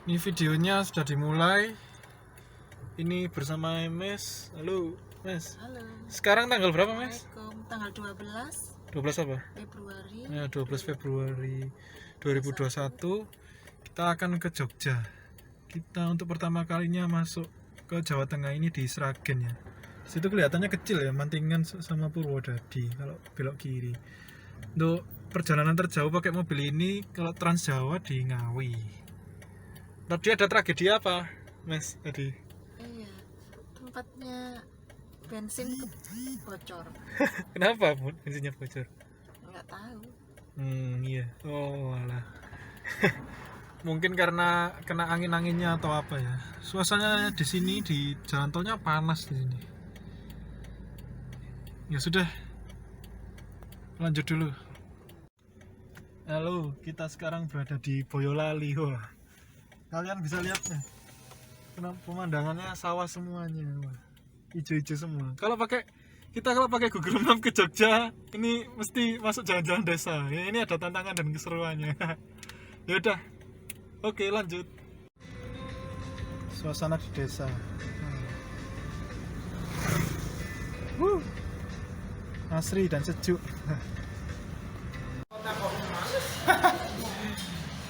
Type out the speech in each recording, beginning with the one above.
Ini videonya sudah dimulai. Ini bersama Mes. Halo, Mes. Halo. Sekarang tanggal berapa, Mes? Assalamualaikum. Tanggal 12 12 apa? Februari. Ya, 12 Februari 2021. Kita akan ke Jogja. Kita untuk pertama kalinya masuk ke Jawa Tengah ini di Sragen ya. Situ kelihatannya kecil ya, Mantingan sama Purwodadi kalau belok kiri. Untuk perjalanan terjauh pakai mobil ini kalau Trans Jawa di Ngawi. Tadi ada tragedi apa, Mas? Tadi? Iya, tempatnya bensin bocor. Kenapa bensinnya bocor? Nggak tahu. Iya. Oh, alah. Mungkin karena kena angin-anginnya atau apa ya. Suasananya di sini di jalan tolnya panas di sini. Ya sudah. Lanjut dulu. Halo, kita sekarang berada di Boyolali. Wah. Kalian bisa lihat nih. Pemandangannya sawah semuanya. Wah. Hijau-hijau semua. Kalau pakai Google Map ke Jogja, ini mesti masuk jalan-jalan desa. Ya, ini ada tantangan dan keseruannya. Ya udah. Oke, lanjut. Suasana di desa. Asri dan sejuk.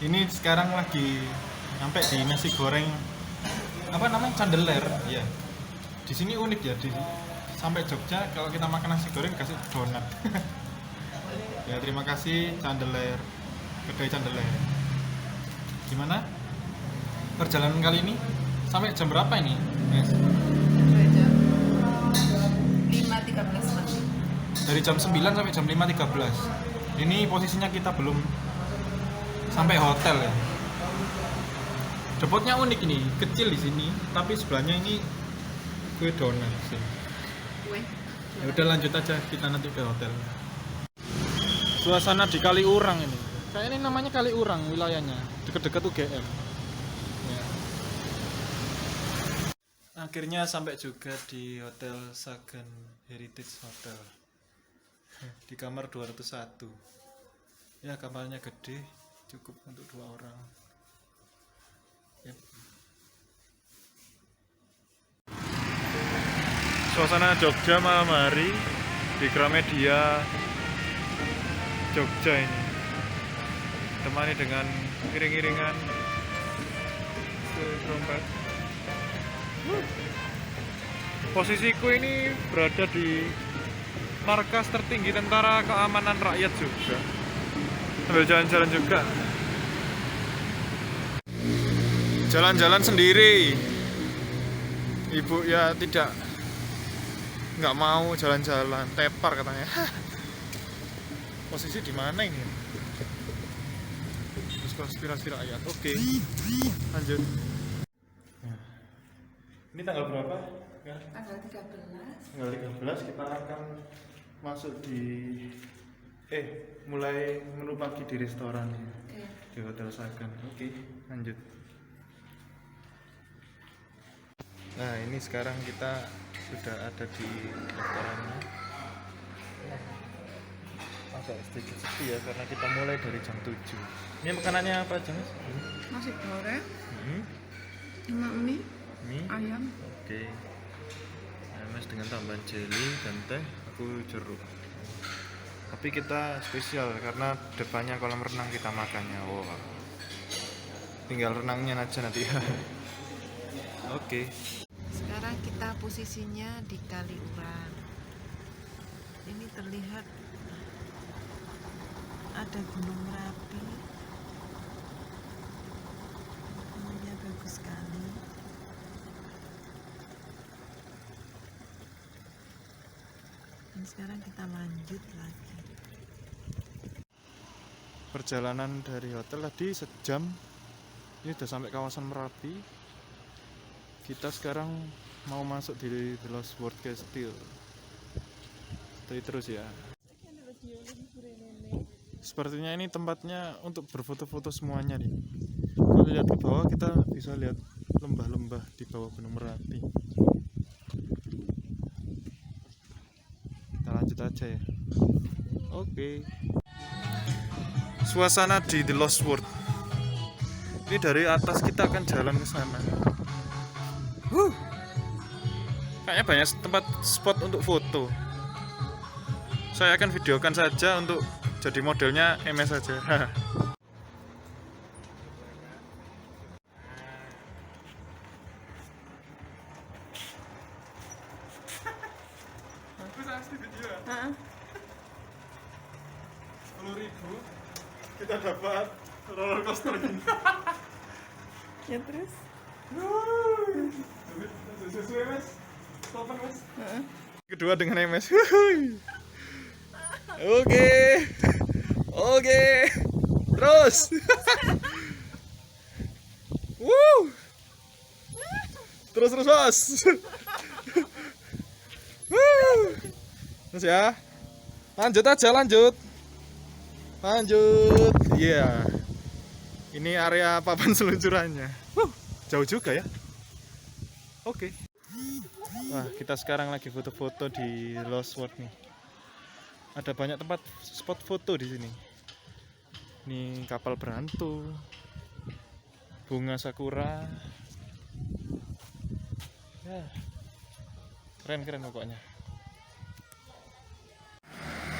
Ini sekarang lagi sampai di nasi goreng apa namanya, Candeler ya. Di sini unik ya, sampai Jogja kalau kita makan nasi goreng kasih donat. Ya terima kasih Candeler, kedai Candeler. Gimana perjalanan kali ini? Sampai jam berapa ini, Yes? Jam 5.13 Mas. Dari jam 9 sampai jam 5.13. Ini posisinya kita belum sampai hotel ya. Depotnya unik ini, kecil di sini, tapi sebelahnya ini kue donat sih. Ya udah lanjut aja, kita nanti ke hotel. Suasana di Kaliurang ini. Kayak ini namanya Kaliurang wilayahnya, deket-deket UGM. Ya. Akhirnya sampai juga di Hotel Sragen Heritage Hotel. Di kamar 201. Ya, kamarnya gede, cukup untuk 2 orang. Yep. Suasana Jogja malam hari di Gramedia Jogja ini, ditemani dengan iring-iringan trompet. Posisiku ini berada di markas tertinggi Tentara Keamanan Rakyat juga. Sambil jalan-jalan juga. Jalan-jalan sendiri. Ibu ya nggak mau jalan-jalan, tepar katanya. Posisi di mana ini? Terus konspirasi rakyat. Oke. Lanjut. Ini tanggal berapa? Ya. Tanggal 13. Tanggal 13 kita akan masuk mulai menu pagi di restoran ya. Di Hotel Sragen. Oke, lanjut. Nah, ini sekarang kita sudah ada di restorannya. Agak sedikit sepi ya karena kita mulai dari jam 7. Ini makanannya apa aja, Mas? Nasi goreng, sama mie ayam. Oke. Mas dengan tambahan jelly dan teh, aku jeruk. Tapi kita spesial karena depannya kolam renang kita makannya. Wow. Tinggal renangnya aja nanti. Oke. Sekarang kita posisinya di Kaliurang. Ini terlihat ada Gunung Merapi. View-nya bagus sekali. Dan sekarang kita lanjut lagi. Perjalanan dari hotel tadi sejam. Ini udah sampai kawasan Merapi. Kita sekarang mau masuk di The Lost World Castle. Stay terus ya. Sepertinya ini tempatnya untuk berfoto-foto semuanya nih. Kalau lihat ke bawah kita bisa lihat lembah-lembah di bawah Gunung Merapi. Kita lanjut aja ya. Oke. Suasana di The Lost World. Ini dari atas kita akan jalan ke sana. Kayaknya banyak tempat spot untuk foto. Saya akan videokan saja untuk jadi modelnya MS saja. Heeh. 10.000 kita dapat roller coaster ini. Ya terus? Sesuai mas, topan mas. Heeh. Kedua dengan MS. Oke, oke, terus. Terus mas. Terus ya. Lanjut aja, lanjut. Iya. Ini area papan seluncurannya. Jauh juga ya. Oke. Wah, kita sekarang lagi foto-foto di Lost World nih. Ada banyak tempat spot foto di sini. Ini kapal berantu, bunga sakura. Ya, keren pokoknya.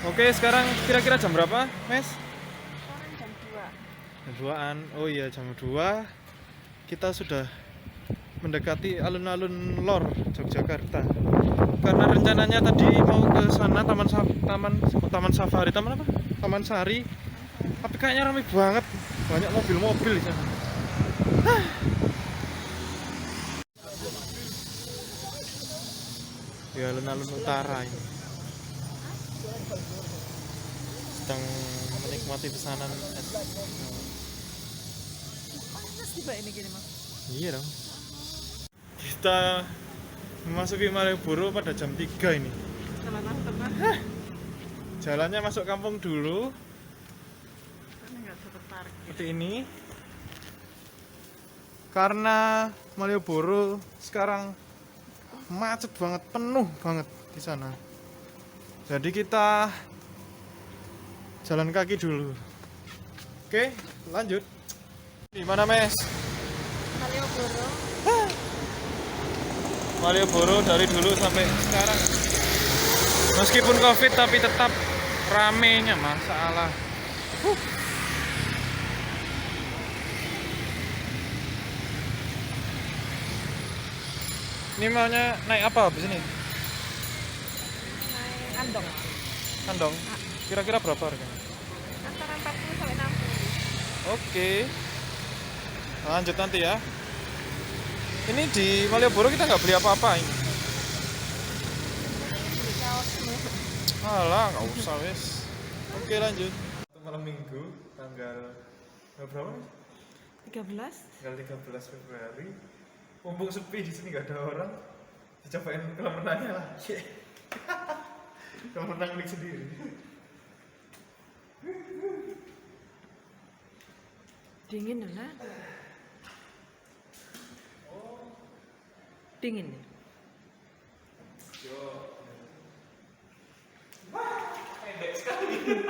Oke, sekarang kira-kira jam berapa, Mes? Sekarang jam 2. Jam 2-an. Oh iya, jam 2. Kita sudah mendekati alun-alun Lor Yogyakarta. Karena rencananya tadi mau ke sana taman safari, taman apa? Taman Sari. Tapi kayaknya ramai banget. Banyak mobil-mobil di sana. Di alun-alun utara ini. Sedang menikmati pesanan es. Panas tiba ini gini, Mas. Iya dong. Kita memasuki Malioboro pada jam 3 ini. Teman-teman. Jalannya masuk kampung dulu Karena nggak dapat parkir. seperti ini. Karena Malioboro sekarang macet banget, penuh banget di sana. Jadi kita jalan kaki dulu. Oke, lanjut. Di mana, Mes? Malioboro. Malioboro dari dulu sampai sekarang. Meskipun Covid tapi tetap ramenya masalah. Ini maunya naik apa habis ini? Naik andong. Kandong. Kira-kira berapa harganya? Antara 40 sampai 60. Oke. Lanjut nanti ya. Ini di Malioboro kita nggak beli apa-apa ini. Beli kaosmu. Alah, nggak usah wes. Oke, lanjut. Malam Minggu tanggal berapa? 13. Tanggal 13 Februari. Mumpung sepi di sini nggak ada orang. Dicobain kolam renangnya lah. Kolam renang milik sendiri. Dingin lah. Dingin ya? Pendek sekali.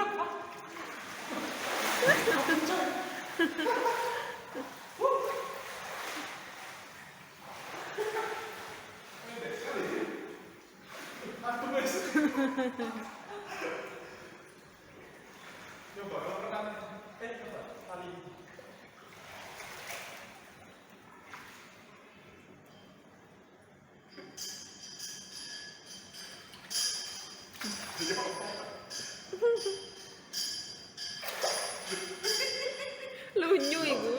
Coba kalau renang, coba tali. Lunyu iku.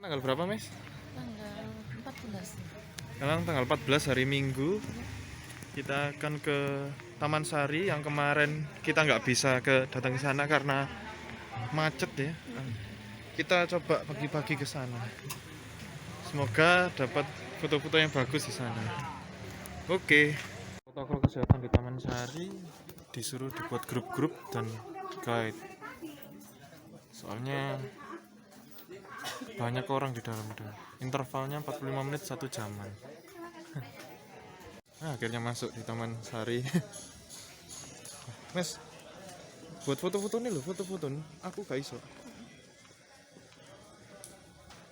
Tanggal berapa, Mes? Tanggal 14. Sekarang tanggal 14 hari Minggu. Kita akan ke Taman Sari yang kemarin kita nggak bisa datang ke sana karena macet ya. Kita coba pagi-pagi ke sana. Semoga dapat foto-foto yang bagus di sana. Oke. protokol kesehatan di Taman Sari disuruh dibuat grup-grup dan guide. Soalnya banyak orang di dalam tuh. Intervalnya 45 menit 1 jaman. Nah, akhirnya masuk di Taman Sari. Mas, buat foto-foto nih loh, foto-foto nih. Aku gak iso.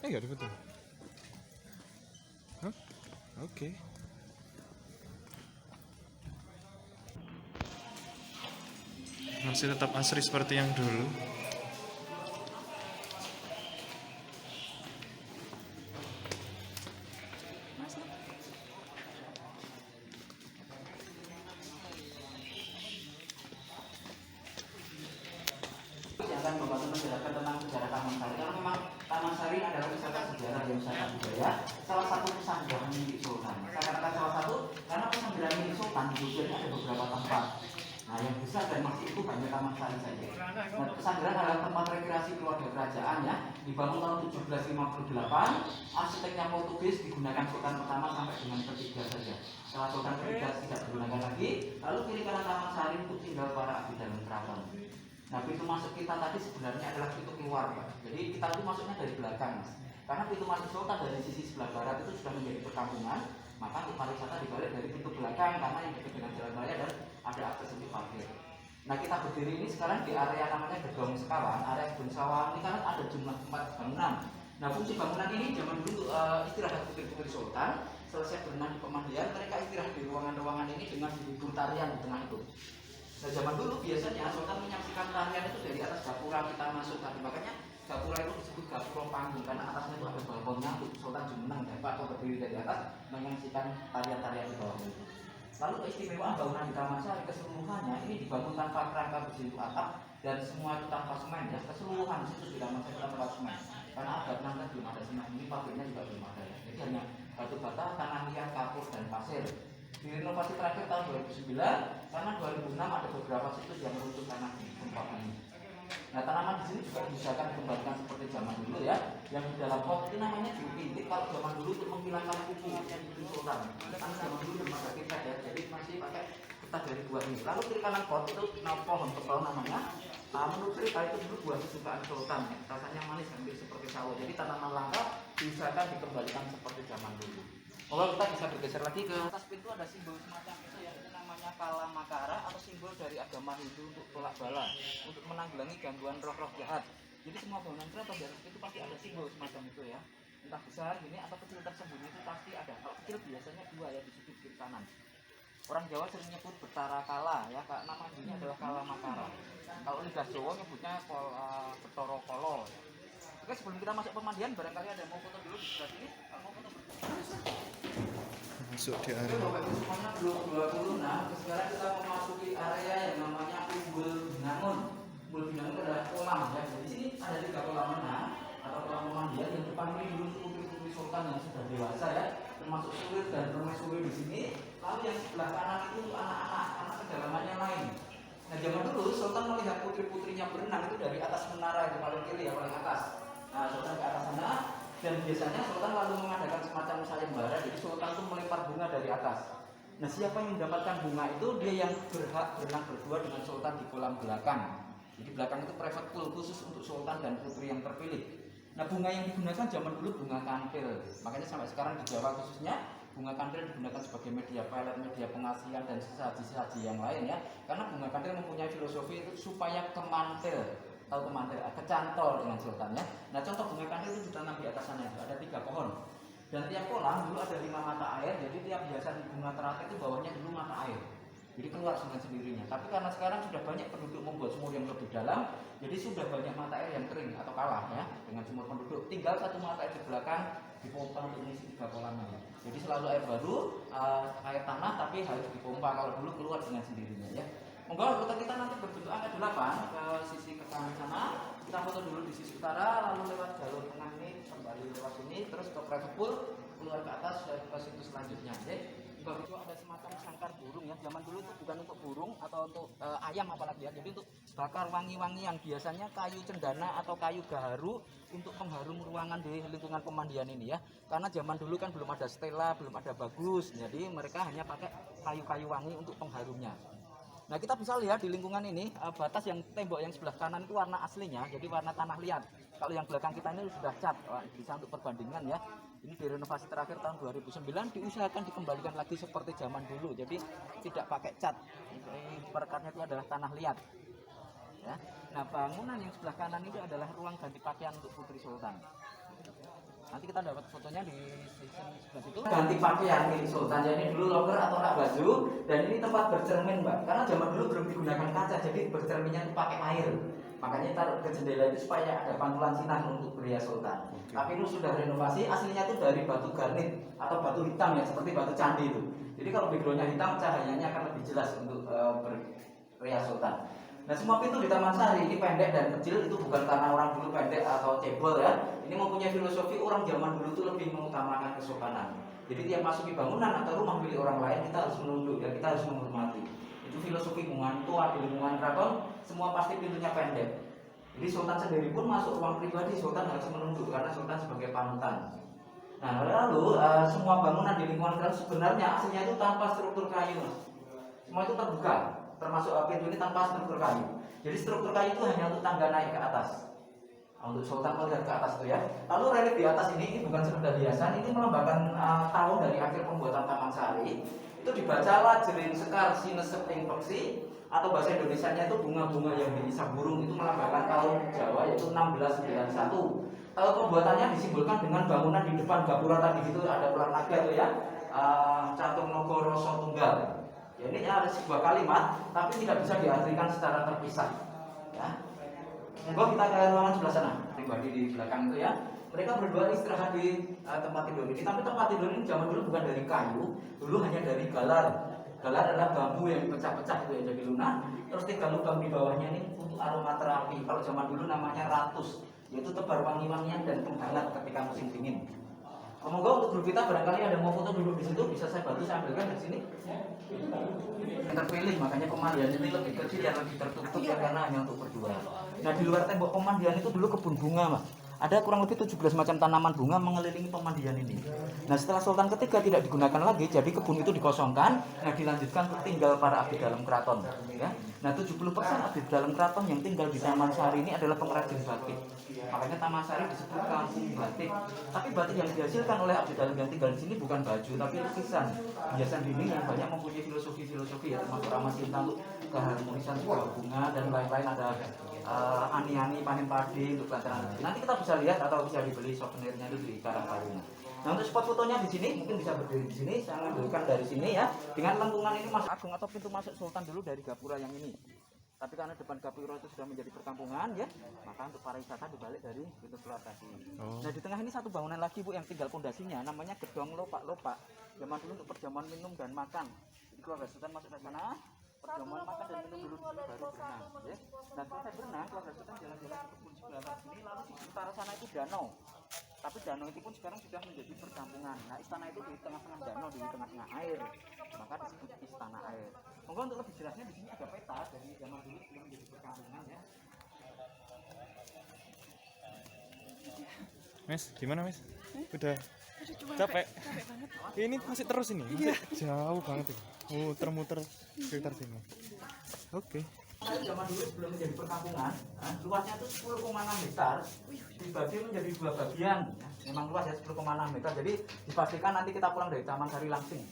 Gak ada foto. Hah? Oke. Masih tetap asri seperti yang dulu. Yang akan membantu menjelaskan tentang sejarah Taman Sari, karena memang Taman Sari adalah wisata sejarah dan wisata budaya, salah satu pesanggrahan milik Sultan. Saya katakan salah satu karena pesanggrahan milik Sultan di Jogja ada beberapa tempat. Nah, yang besar dan masih itu hanya Taman Sari saja. Nah, pesanggrahan adalah tempat rekreasi keluarga kerajaan ya, dibangun tahun 1758, arsiteknya Portugis, digunakan Sultan pertama sampai dengan ketiga saja. Setelah Sultan ketiga tidak digunakan lagi, lalu kiri kanan Taman Sari untuk tinggal para abdi dalam keraton. Nah, pintu masuk kita tadi sebenarnya adalah pintu keluar, Pak. Jadi kita itu masuknya dari belakang, Mas. Karena pintu masuk Sultan dari sisi sebelah barat itu sudah menjadi perkampungan, maka untuk pariwisata dibalik dari pintu belakang karena yang dekat dengan jalan raya dan ada akses untuk parkir. Nah, kita berdiri ini sekarang di area namanya Gedong Sekawan, area Gedong Sekawan ini kan ada jumlah 4 bangunan. Nah, fungsi bangunan ini zaman dulu istirahat putri-putri Sultan, selesai berenang di pemandian, mereka istirahat di ruangan-ruangan ini dengan dihibur tarian di tengah itu. Nah, zaman dulu biasanya Sultan menyaksikan tarian itu dari atas gapura kita masuk tadi, makanya gapura itu disebut gapura panggung karena atasnya itu ada balkonnya untuk Sultan jumeneng dapat atau berdiri dari atas menyaksikan tarian-tarian di bawah itu. Lalu keistimewaan bangunan di Taman Sari keseluruhannya ini dibangun tanpa kerangka besi untuk atap dan semua itu tanpa semen ya, keseluruhan situ di Taman Sari tanpa semen karena abad 16 belum ada semen, ini pabriknya juga belum ada ya. Jadi hanya batu bata, tanah liat, kapur dan pasir. Direnovasi terakhir tahun 2009 karena 2006 ada beberapa situs yang runtuh karena gempa bumi. Nah, tanaman di sini juga diusahakan dikembangkan seperti zaman dulu ya, yang di dalam pot itu namanya jupintik. Kalau zaman dulu itu menghilangkan kuku yang diberi Sultan, karena zaman dulu belum ada kita ya, jadi masih pakai kita dari buah ini. Lalu kiri kanan pot itu pohon tebal namanya. Menurut cerita itu dulu buah kesukaan Sultan, rasanya manis hampir seperti sawo. Jadi tanaman langka diusahakan dikembalikan seperti zaman dulu. Kalau kita bisa bergeser lagi ke atas pintu ada simbol semacam itu ya, itu namanya Kala Makara atau simbol dari agama Hindu untuk tolak bala, untuk menanggulangi gangguan roh-roh jahat. Jadi semua bangunan keraton di atas itu pasti ada simbol semacam itu ya, entah besar gini atau kecil tersembunyi itu pasti ada. Kalau kecil biasanya 2 ya di sudut kiri kanan. Orang Jawa sering nyebut Betara Kala ya, nama aslinya adalah Kala Makara. Kalau lidah Jawa nyebutnya Betara Kolo. Oke, sebelum kita masuk pemandian, barangkali ada yang mau foto dulu di sebelah sini. Mau foto Masuk di area. semuanya belum 20. Nah, sekarang kita memasuki area yang namanya Umbul Binangun. Umbul Binangun adalah kolam ya. Di sini ada 3 kolam renang atau kolam pemandian. Yang depan ini dulu putri-putri Sultan yang sudah dewasa ya, termasuk Suwir dan Permaisuri di sini. Lalu yang sebelah kanan itu anak-anak, anak kedalamannya lain. Nah, zaman dulu Sultan melihat putri-putrinya berenang itu dari atas menara yang paling kiri ya, paling atas. Nah, Sultan ke atas sana dan biasanya Sultan lalu mengadakan semacam sayembara. Jadi Sultan itu melempar bunga dari atas. Nah, siapa yang mendapatkan bunga itu dia yang berhak berenang berdua dengan Sultan di kolam belakang. Jadi belakang itu private pool khusus untuk Sultan dan putri yang terpilih. Nah, bunga yang digunakan zaman dulu bunga kantil. Makanya sampai sekarang di Jawa khususnya bunga kantil digunakan sebagai media pelet, media pengasihan dan sesaji-sesaji yang lain ya. Karena bunga kantil mempunyai filosofi itu supaya kemantil, tahu kemantil, kecantol dengan Sultan ya. Nah, contoh bunga kantil itu ditanam di atas sana itu ada 3 pohon. Dan tiap kolam dulu ada 5 mata air. Jadi tiap hiasan bunga teratai itu bawahnya dulu mata air. Jadi keluar dengan sendirinya. Tapi karena sekarang sudah banyak penduduk membuat sumur yang lebih dalam, jadi sudah banyak mata air yang kering atau kalah ya dengan sumur penduduk. Tinggal 1 mata air di belakang dipompa untuk mengisi 3 kolamnya. Jadi selalu air baru, air tanah tapi harus dipompa. Kalau dulu keluar dengan sendirinya ya. Monggo rute kita nanti berbentuk angka 8 ke sisi ke kanan sana. Kita foto dulu di sisi utara, lalu lewat jalur tengah ini kembali lewat sini, terus ke private pool, keluar ke atas dan ke situ selanjutnya. Itu ada semacam sangkar burung ya. Zaman dulu itu bukan untuk burung atau untuk ayam apalagi ya. Jadi untuk bakar wangi-wangian, biasanya kayu cendana atau kayu gaharu untuk pengharum ruangan di lingkungan pemandian ini ya. Karena zaman dulu kan belum ada stella, belum ada bagus. Jadi mereka hanya pakai kayu-kayu wangi untuk pengharumnya. Nah, kita bisa lihat di lingkungan ini batas yang tembok yang sebelah kanan itu warna aslinya, jadi warna tanah liat. Kalau yang belakang kita ini sudah cat, bisa untuk perbandingan ya. Ini direnovasi terakhir tahun 2009, diusahakan dikembalikan lagi seperti zaman dulu, jadi tidak pakai cat. Perekatnya itu adalah tanah liat. Ya. Nah, bangunan yang sebelah kanan itu adalah ruang ganti pakaian untuk Putri Sultan. Nanti kita dapat fotonya di section sebelah situ. Ganti pakaian milik Sultan. Jadi dulu loker atau rak baju, dan ini tempat bercermin, Mbak. Karena zaman dulu belum digunakan kaca, jadi bercerminnya itu pakai air. Makanya taruh ke jendela itu supaya ada pantulan sinar untuk pria Sultan. Tapi itu sudah renovasi, aslinya itu dari batu granit atau batu hitam ya, seperti batu candi itu. Jadi kalau backgroundnya hitam, cahayanya akan lebih jelas untuk pria Sultan. Nah, semua pintu di Taman Sari ini pendek dan kecil itu bukan karena orang dulu pendek atau cebol ya. Ini mempunyai filosofi orang zaman dulu itu lebih mengutamakan kesopanan. Jadi tiap masuki bangunan atau rumah milik orang lain kita harus menunduk dan kita harus menghormati. Itu filosofi lingkungan tua di lingkungan keraton, semua pasti pintunya pendek. Jadi Sultan sendiri pun masuk ruang pribadi, Sultan harus menunduk karena Sultan sebagai panutan. Nah, lalu semua bangunan di lingkungan keraton sebenarnya aslinya itu tanpa struktur kayu. Semua itu terbuka. Termasuk pintu ini tanpa struktur kayu. Jadi struktur kayu itu hanya untuk tangga naik ke atas. Untuk Sultan melihat ke atas itu ya. Lalu relief di atas ini bukan sekedar hiasan, ini melambangkan tahun dari akhir pembuatan Taman Sari. Itu dibaca Lajering Sekar Sinesep ing Peksi, atau bahasa Indonesianya itu bunga-bunga yang diisap burung, itu melambangkan tahun Jawa yaitu 1691. Tahun pembuatannya disimbolkan dengan bangunan di depan gapura tadi itu ada ular naga itu ya. Catung Nogo Roso Tunggal. Ya, ini ada sebuah kalimat, tapi tidak bisa diartikan secara terpisah. Ya. Monggo kita ke ruangan sebelah sana, pribadi di belakang itu ya. Mereka berdua istirahat di tempat tidur ini. Tapi tempat tidur ini zaman dulu bukan dari kayu, dulu hanya dari galar. Galar adalah bambu yang pecah-pecah itu yang jadi lunak. Terus 3 lubang di bawahnya ini untuk aromaterapi. Kalau zaman dulu namanya ratus, yaitu tebar wangi-wangian dan penghangat ketika musim dingin. Monggo untuk grup kita barangkali ada mau foto dulu di situ, bisa saya bantu, saya ambilkan dari sini. Terpilih, makanya pemandian ini lebih kecil yang lebih tertutup ya, karena hanya untuk berdua. Nah, di luar tembok pemandian itu dulu kebun bunga, Mas. Ada kurang lebih 17 macam tanaman bunga mengelilingi pemandian ini. Nah, setelah Sultan ketiga tidak digunakan lagi, jadi kebun itu dikosongkan. Nah, dilanjutkan untuk tinggal para abdi dalam keraton. Ya. Nah, 70% abdi dalam keraton yang tinggal di Taman Sari ini adalah pengrajin batik. Makanya Taman Sari disebut kampung batik. Tapi batik yang dihasilkan oleh abdi dalam yang tinggal di sini bukan baju, tapi lukisan, hiasan dinding yang banyak mempunyai filosofi ya, termasuk ramah cinta untuk keharmonisan sebuah bunga dan lain-lain. Ada ani-ani panen padi untuk pelajaran. Nanti kita bisa lihat atau bisa dibeli souvenirnya itu di Karangtaruna. Nah, untuk spot fotonya di sini mungkin bisa berdiri di sini. Saya ambilkan dari sini ya. Dengan lengkungan ini Mas Agung atau pintu masuk Sultan dulu dari gapura yang ini. Tapi karena depan gapura itu sudah menjadi perkampungan ya, maka untuk para wisata dibalik dari pintu keluar tadi. Nah, di tengah ini satu bangunan lagi Bu yang tinggal pondasinya, namanya Gedong Lopak-Lopak. Zaman dulu untuk perjamuan minum dan makan. Jadi keluarga Sultan masuk ke sana, perjamuan makan dan minum dulu baru berenang ya. Nah, selesai berenang keluarga Sultan jalan-jalan ke kebun sebelah sini, lalu di utara sana itu danau. Tapi danau itu pun sekarang sudah menjadi perkampungan. Nah, istana itu di tengah-tengah danau, di tengah-tengah air, maka disebut istana air. Monggo untuk lebih jelasnya di sini ada peta dari zaman dulu sebelum menjadi perkampungan ya. Mas, gimana Mas? Udah capek? Banget. Ini masih terus ini? Masih jauh banget ini. Muter-muter sekitar sini. Oke. Zaman dulu sebelum menjadi perkampungan, luasnya itu 10,6 hektar, dibagi menjadi 2 bagian. Memang luas ya 10,6 hektar. Jadi dipastikan nanti kita pulang dari Taman Sari langsung.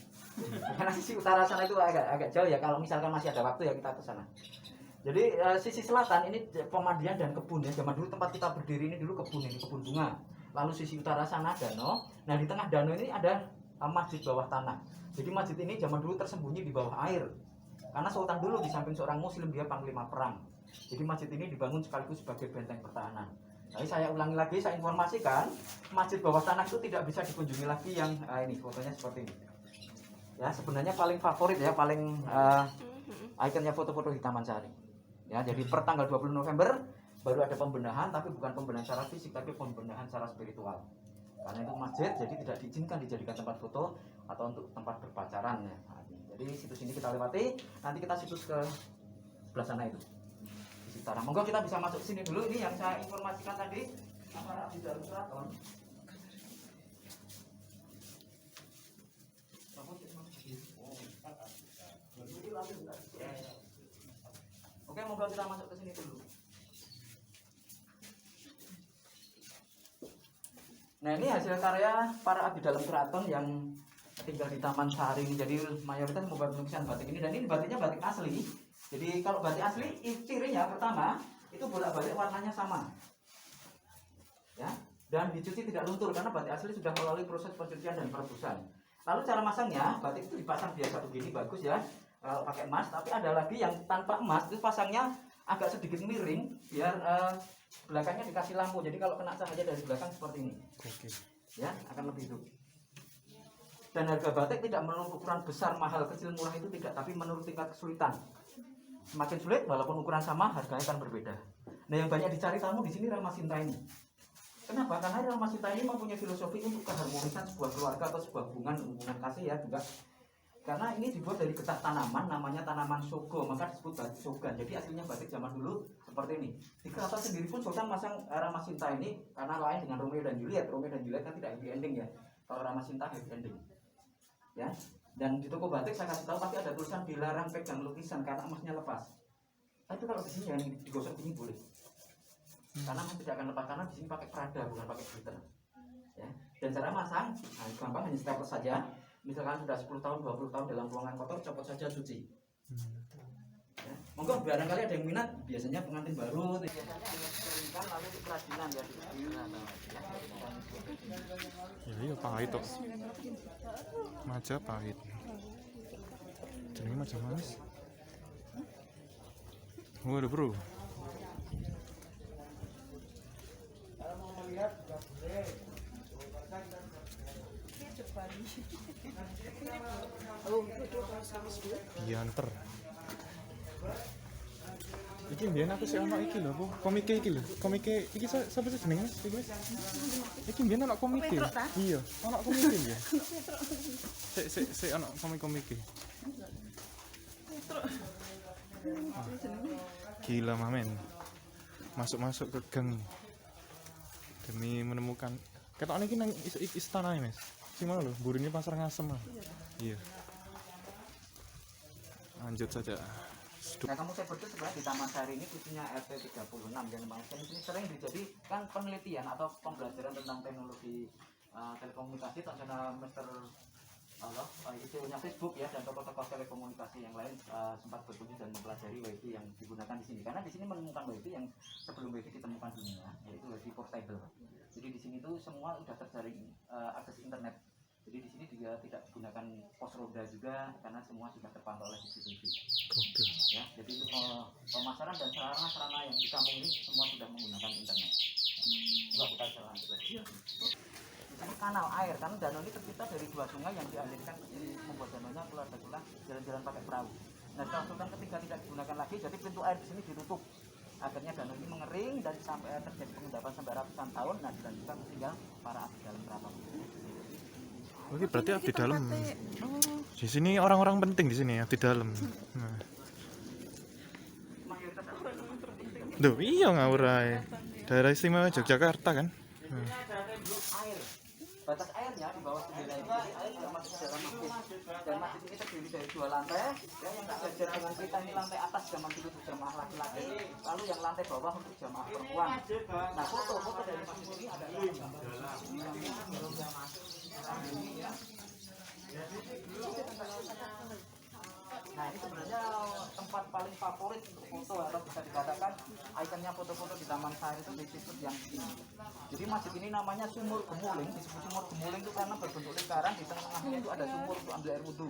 Karena sisi utara sana itu agak jauh ya. Kalau misalkan masih ada waktu ya kita ke sana. Jadi sisi selatan ini pemandian dan kebun ya. Zaman dulu tempat kita berdiri ini dulu kebun, ini kebun bunga. Lalu sisi utara sana danau. Nah, di tengah danau ini ada masjid bawah tanah. Jadi masjid ini zaman dulu tersembunyi di bawah air. Karena Sultan dulu di samping seorang muslim dia panglima perang. Jadi masjid ini dibangun sekaligus sebagai benteng pertahanan. Jadi saya ulangi lagi, saya informasikan masjid bawah tanah itu tidak bisa dikunjungi lagi yang ini fotonya seperti ini. Ya, sebenarnya paling favorit ya, paling ikonnya foto-foto di Taman Sari. Ya, jadi per tanggal 20 November baru ada pembenahan, tapi bukan pembenahan secara fisik, tapi pembenahan secara spiritual. Karena itu masjid, jadi tidak diizinkan dijadikan tempat foto atau untuk tempat berpacaran ya. Jadi situs ini kita lewati, nanti kita situs ke sebelah sana itu. Di utara. Monggo kita bisa masuk ke sini dulu. Ini yang saya informasikan tadi aparat di dalam keraton. Oh, kita masuk ke sini dulu. Nah ini hasil karya para abdi dalam keraton yang tinggal di Taman Sari ini. Jadi mayoritas membuat lukisan batik ini, dan ini batiknya batik asli. Jadi kalau batik asli cirinya pertama itu bolak-balik warnanya sama, ya, dan dicuci tidak luntur karena batik asli sudah melalui proses pencucian dan perebusan. Lalu cara masangnya, batik itu dipasang biasa begini bagus ya kalau pakai emas, tapi ada lagi yang tanpa emas itu pasangnya agak sedikit miring biar belakangnya dikasih lampu, jadi kalau kena cahaya dari belakang seperti ini. Oke. Ya, akan lebih hidup. Dan harga batik tidak menurut ukuran besar, mahal, kecil, murah itu tidak, tapi menurut tingkat kesulitan. Semakin sulit, walaupun ukuran sama, harganya akan berbeda. Nah, yang banyak dicari tamu di sini Rama Sinta ini. Kenapa? Karena Rama Sinta ini mempunyai filosofi untuk keharmonisan sebuah keluarga atau sebuah hubungan kasih ya juga. Karena ini dibuat dari getah tanaman, namanya tanaman sogo, maka disebut batik sogan. Jadi aslinya batik zaman dulu seperti ini. Di keraton sendiri pun Sultan masang Rama Sinta ini karena lain dengan Romeo dan Juliet. Romeo dan Juliet kan tidak happy ending ya. Kalau Rama Sinta happy ending. Ya. Dan di toko batik saya kasih tahu pasti ada tulisan dilarang pegang lukisan karena emasnya lepas. Tapi kalau di sini yang digosok ini boleh. Karena emas tidak akan lepas karena di sini pakai Prada bukan pakai glitter. Ya. Dan cara masang, nah, gampang, hanya staples saja. Misalkan sudah 10 tahun, 20 tahun dalam ruangan kotor, copot saja, cuci. Ya. Monggo barangkali ada yang minat, biasanya pengantin baru, biasanya hanya dikeringkan lalu di kerajinan ya. Ya iya pahit toh. Majapahit. Jenenge Majapanis. Waduh bro. Kalau mau melihat juga boleh. Gianter. Iki mbiyen aku sih ono iki lho, apa? Komike iki lho. Komike iki sapa sih jenenge Mas? Iki Mas. Iki mbiyen ono komike. Iya, ono komike ya. Sik ono komike. Gila mamen. Masuk ke gang demi menemukan ketokne iki nang istana Mas. Sing mana lho, burine pasar ngasem. Iya. Lanjut saja. Nah, kamu saya berdua sebenarnya di Taman Sari ini khususnya RT 36 dan ini sering dijadikan penelitian atau pembelajaran tentang teknologi telekomunikasi. Ternyata Mr. Istilahnya Facebook ya, dan tokoh-tokoh telekomunikasi yang lain sempat berkunjung dan mempelajari WiFi yang digunakan di sini. Karena di sini menemukan WiFi yang sebelum WiFi ditemukan di dunia, yaitu WiFi portable. Jadi di sini tuh semua sudah terjaring akses internet. Jadi di sini juga tidak menggunakan pos roda juga karena semua sudah terpantau oleh CCTV. Oke. Ya, jadi untuk pemasaran dan sarana-sarana yang di kampung ini semua sudah menggunakan internet. Coba bukan salah lagi. Ini kanal air, karena danau ini tercipta dari dua sungai yang dialirkan ke sini, membuat danaunya keluar jalan-jalan pakai perahu. Nah, setelah Sultan ketika tidak digunakan lagi, jadi pintu air di sini ditutup. Akhirnya danau ini mengering dan sampai terjadi pengendapan sampai ratusan tahun. Nah, dilanjutkan tinggal para abdi dalam keraton. Oke, berarti abdi dalam. Di sini orang-orang penting di sini abdi dalam. Nah. Mayoritas orang terpenting. Duh, iya ngawur ae. Daerah istimewa Yogyakarta kan. Ini ada tembok air. Batas airnya di bawah jendela ini, air tidak masuk ke dalam masjid. Dan masjid ini terdiri dari 2 lantai. Ya, yang sejajar dengan kita ini lantai atas zaman dulu untuk jamaah laki-laki, lalu yang lantai bawah untuk jamaah perempuan. Nah, foto dari masjid ini ada Nah, ini sebenarnya tempat paling favorit untuk foto, atau bisa dikatakan ikonnya foto-foto di Taman Sari itu di situ yang ini. Jadi masjid ini namanya Sumur Gemuling. Disebut Sumur Gemuling itu karena berbentuk lingkaran, di tengah-tengahnya itu ada sumur untuk ambil air wudhu.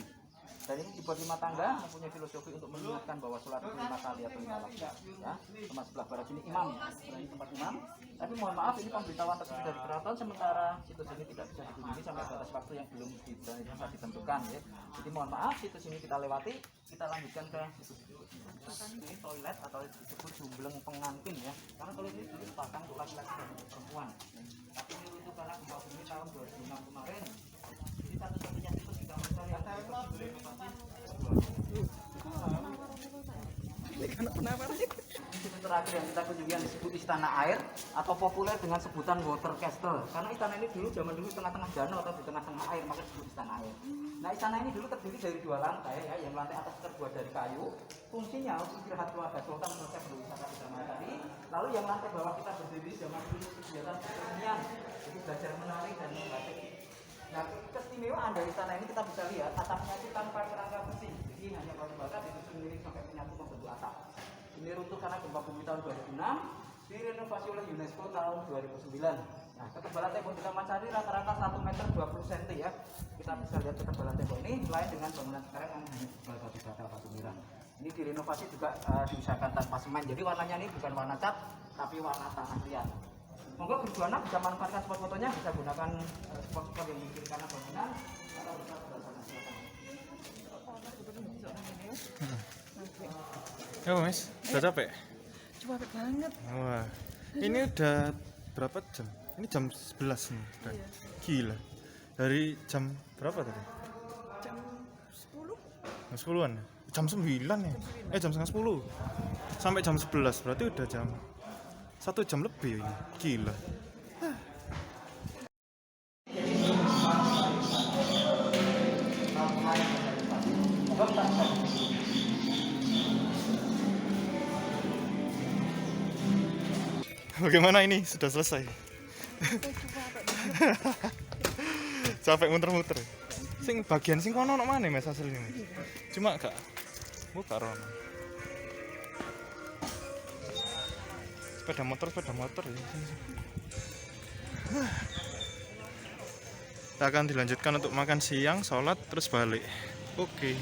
Dan ini dibuat 5 tangga, mempunyai filosofi untuk mengingatkan bahwa sholat itu 5 kali atau 5 waktu. Ya, tempat sebelah barat sini imam, ini tempat imam. Tapi mohon maaf, ini pemberitahuan tersebut dari keraton, sementara situs ini tidak bisa dikunjungi sampai batas waktu yang belum bisa ditentukan. Ya. Jadi mohon maaf, situs ini kita lewati, kita lanjutkan ke situs ini toilet atau disebut jumbleng pengantin ya. Karena toilet ini dulu dipasang untuk laki-laki dan perempuan. Tapi ini untuk karena gempa bumi tahun 2006 kemarin. Jadi satu-satunya situs kita mencari antara kenapa? terakhir yang kita kunjungi yang disebut Istana Air atau populer dengan sebutan Water Castle. Karena istana ini dulu zaman dulu tengah-tengah danau atau di tengah-tengah air, maka disebut Istana Air. Nah, istana ini dulu terdiri dari 2 lantai ya, yang lantai atas terbuat dari kayu. Fungsinya untuk istirahat keluarga sultan selesai berwisata bersama tadi. Lalu yang lantai bawah kita berdiri zaman dulu kegiatan kesenian, jadi belajar menari dan membatik. Nah, keistimewaan dari istana ini kita bisa lihat atapnya itu tanpa kerangka besi, jadi hanya batu bata disusun miring sampai menyatu membentuk atap. Ini runtuh karena gempa bumi tahun 2006, direnovasi oleh UNESCO tahun 2009. Nah, ketebalan tembok di Taman Sari rata-rata 1 meter 20 cm ya. Kita bisa lihat ketebalan tembok ini, lain dengan bangunan sekarang yang hanya batu bata, batu niram. Ini direnovasi juga diusahakan tanpa semen, jadi warnanya ini bukan warna cat, tapi warna tanah liat. Monggo berjuana bisa manfaatkan spot fotonya, bisa gunakan spot-spot yang mungkin karena bangunan atau bisa berdasarkan silakan. Ya Mas, udah capek? Capek banget. Wah, ini udah berapa jam? Ini jam 11 nih. Udah. Iya. Gila. Dari jam berapa tadi? Jam 10. Jam 10-an? Jam 9 ya? Jam setengah 10. Sampai jam 11, berarti udah jam 1 jam lebih ini. Gila. Bagaimana ini? Sudah selesai. Capek muter-muter. Sing bagian sing kono ono mana Mas asli ini? Cuma gak buka rono. Sepeda motor ya. Kita akan dilanjutkan untuk makan siang, sholat, terus balik. Oke.